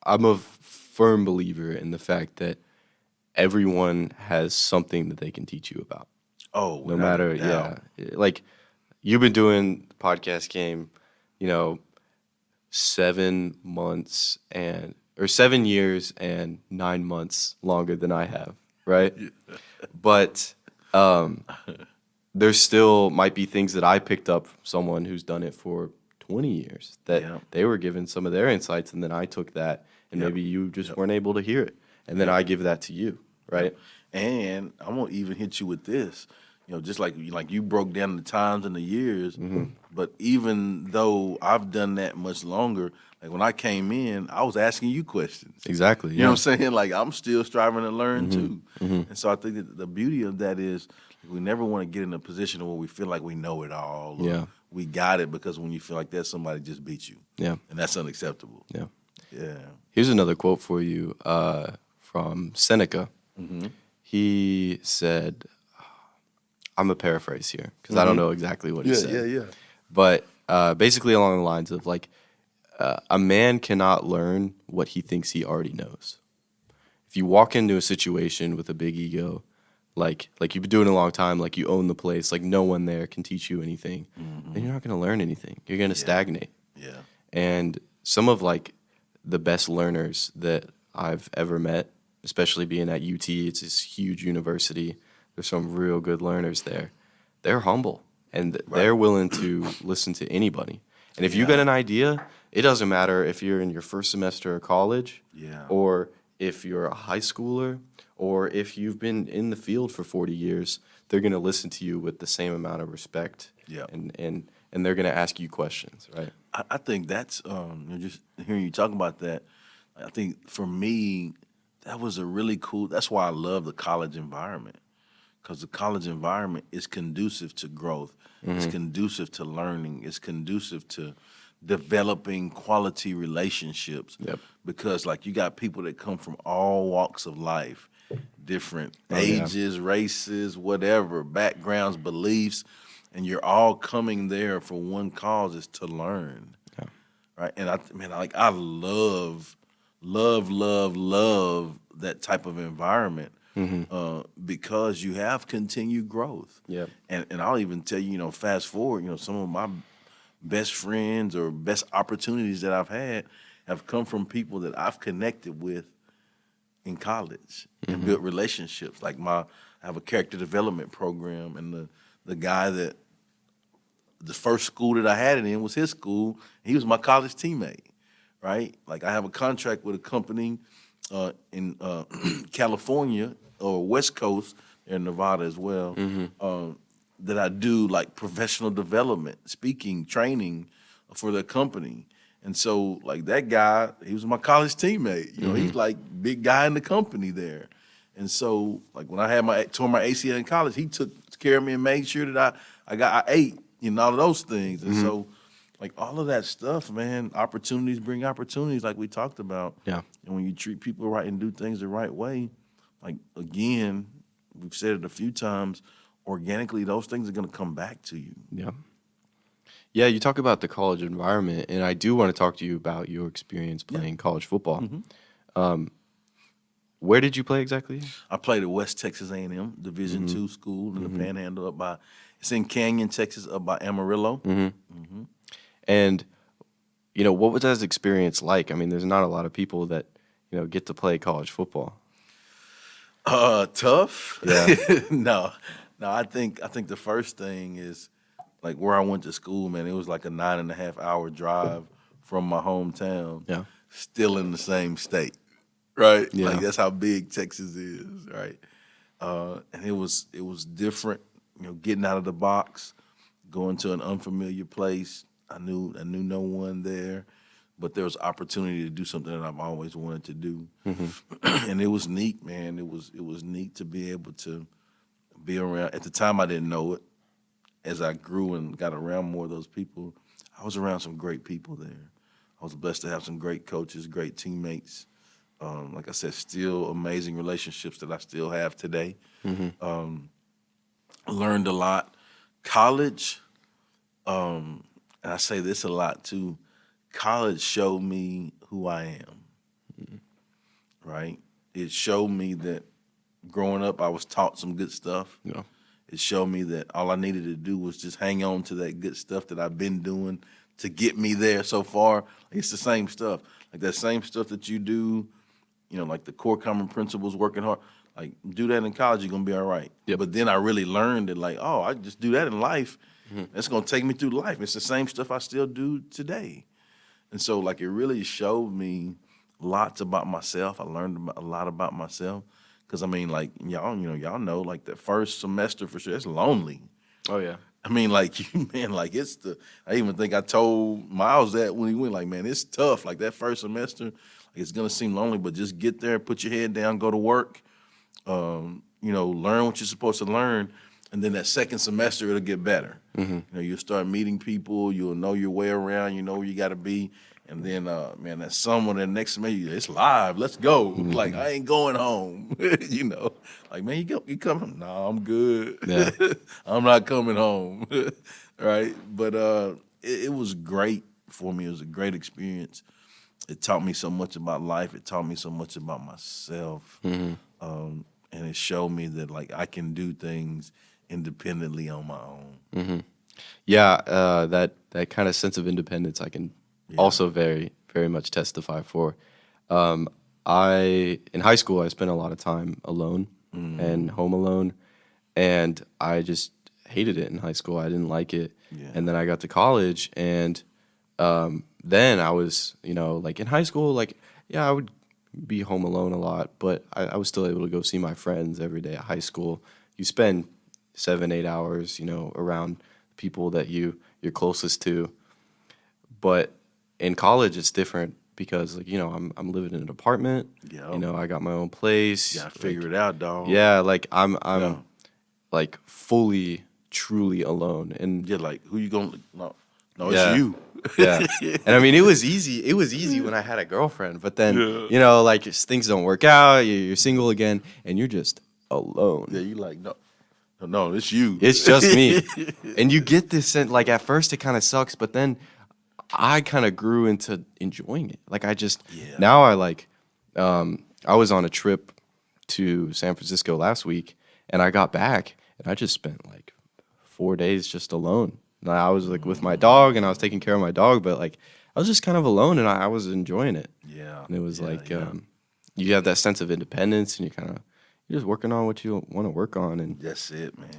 I'm a firm believer in the fact that everyone has something that they can teach you about. Oh, No without a matter, doubt. yeah. Like you've been doing the podcast game, you know, 7 months and or 7 years and 9 months longer than I have, right? But um, there still might be things that I picked up from someone who's done it for 20 years that Yeah. they were given some of their insights, and then I took that, and Yep. maybe you just Yep. weren't able to hear it, and then Yep. I give that to you, Yep. right? And I'm gonna even hit you with this. Just like you broke down the times and the years, but even though I've done that much longer, like when I came in, I was asking you questions. Exactly. You know Yeah. what I'm saying? Like I'm still striving to learn hmm too. hmm And so I think that the beauty of that is we never want to get in a position where we feel like we know it all or Yeah. we got it, because when you feel like that, somebody just beat you. Yeah. And that's unacceptable. Yeah. Yeah. Here's another quote for you from Seneca. Mm-hmm. He said, I'm a paraphrase here because I don't know exactly what he Yeah, said, yeah, yeah. but basically along the lines of like, a man cannot learn what he thinks he already knows. If you walk into a situation with a big ego, like you've been doing it a long time, like you own the place, like no one there can teach you anything, then you're not going to learn anything. You're going to Yeah. stagnate. Yeah. And some of like the best learners that I've ever met, especially being at UT, it's this huge university. There's some real good learners there. They're humble and they're Right. willing to listen to anybody. And if you Yeah. get an idea, it doesn't matter if you're in your first semester of college Yeah. or if you're a high schooler or if you've been in the field for 40 years, they're going to listen to you with the same amount of respect Yeah. and they're going to ask you questions, right? I think that's just hearing you talk about that. I think for me, that was a really cool. That's why I love the college environment, because the college environment is conducive to growth. It's conducive to learning. It's conducive to developing quality relationships. Yep. Because like you got people that come from all walks of life, different Oh, yeah. ages, races, whatever, backgrounds, beliefs, and you're all coming there for one cause, is to learn. Yeah. Right. And I love that type of environment, because you have continued growth. Yep. And I'll even tell you, fast forward, some of my best friends or best opportunities that I've had have come from people that I've connected with in college and built relationships. I have a character development program, and the guy that the first school that I had it in was his school. He was my college teammate, right? Like I have a contract with a company in California or West Coast, in Nevada as well, that I do like professional development, speaking, training for the company. And so like that guy, he was my college teammate. He's like big guy in the company there. And so like when I had tore my ACL in college, he took care of me and made sure that I ate, all of those things. And so like all of that stuff, man, opportunities bring opportunities, like we talked about. Yeah. And when you treat people right and do things the right way, like again, we've said it a few times, organically those things are gonna come back to you. Yeah. Yeah, you talk about the college environment, and I do want to talk to you about your experience playing college football. Where did you play exactly? I played at West Texas A&M, Division II school in the Panhandle it's in Canyon, Texas, up by Amarillo. And, what was that experience like? I mean, there's not a lot of people that, get to play college football. Tough? Yeah. No. I think the first thing is like where I went to school, man, it was like a 9.5 hour drive from my hometown. Yeah. Still in the same state. Right? Yeah. Like that's how big Texas is, right? And it was different, getting out of the box, going to an unfamiliar place. I knew no one there, but there was opportunity to do something that I've always wanted to do. And it was neat, man. It was neat to be able to be around. At the time I didn't know it. As I grew and got around more of those people, I was around some great people there. I was blessed to have some great coaches, great teammates. Like I said, still amazing relationships that I still have today. Learned a lot. College, and I say this a lot too, college showed me who I am, right? It showed me that growing up, I was taught some good stuff. You know. It showed me that all I needed to do was just hang on to that good stuff that I've been doing to get me there so far. It's the same stuff. Like that same stuff that you do, like the core common principles, working hard. Like do that in college, you're gonna be all right. Yep. But then I really learned that like, oh, I just do that in life. That's gonna take me through life. It's the same stuff I still do today. And so like it really showed me lots about myself. I learned a lot about myself. Cause I mean, like y'all know, like that first semester for sure, it's lonely. Oh yeah. I mean, like man, like I even think I told Miles that when he went, like, man, it's tough. Like that first semester, like it's gonna seem lonely, but just get there, put your head down, go to work, learn what you're supposed to learn, and then that second semester it'll get better. You'll start meeting people, you'll know your way around, you know where you gotta be. And then, man, that summer, that next semester, it's live. Let's go. Like I ain't going home. Like man, you coming? No, I'm good. Yeah. I'm not coming home. Right? But it was great for me. It was a great experience. It taught me so much about life. It taught me so much about myself. And it showed me that like I can do things independently on my own. Yeah, that kind of sense of independence I can also very, very much testify for. In high school I spent a lot of time alone and home alone, and I just hated it in high school. I didn't like it. Yeah. And then I got to college, and then I was, like in high school, like, yeah, I would be home alone a lot, but I was still able to go see my friends every day at high school. You spend 7, 8 hours, around people that you're closest to. But in college, it's different because, like, I'm living in an apartment. Yeah. I got my own place. You gotta figure it out, dog. Yeah, like I'm Yeah. like fully, truly alone. And Yeah, like who you gonna? No, Yeah. it's you. yeah, and I mean, it was easy. It was easy when I had a girlfriend, but then like things don't work out. You're single again, and you're just alone. Yeah, you like no, it's you. It's just me. And you get this sense, like at first it kind of sucks, but then I kind of grew into enjoying it. Like now I like, I was on a trip to San Francisco last week, and I got back and I just spent like 4 days just alone. And I was like with my dog, and I was taking care of my dog, but like I was just kind of alone, and I was enjoying it. Yeah. And it was yeah. you have that sense of independence, and you're just working on what you want to work on, and That's it, man.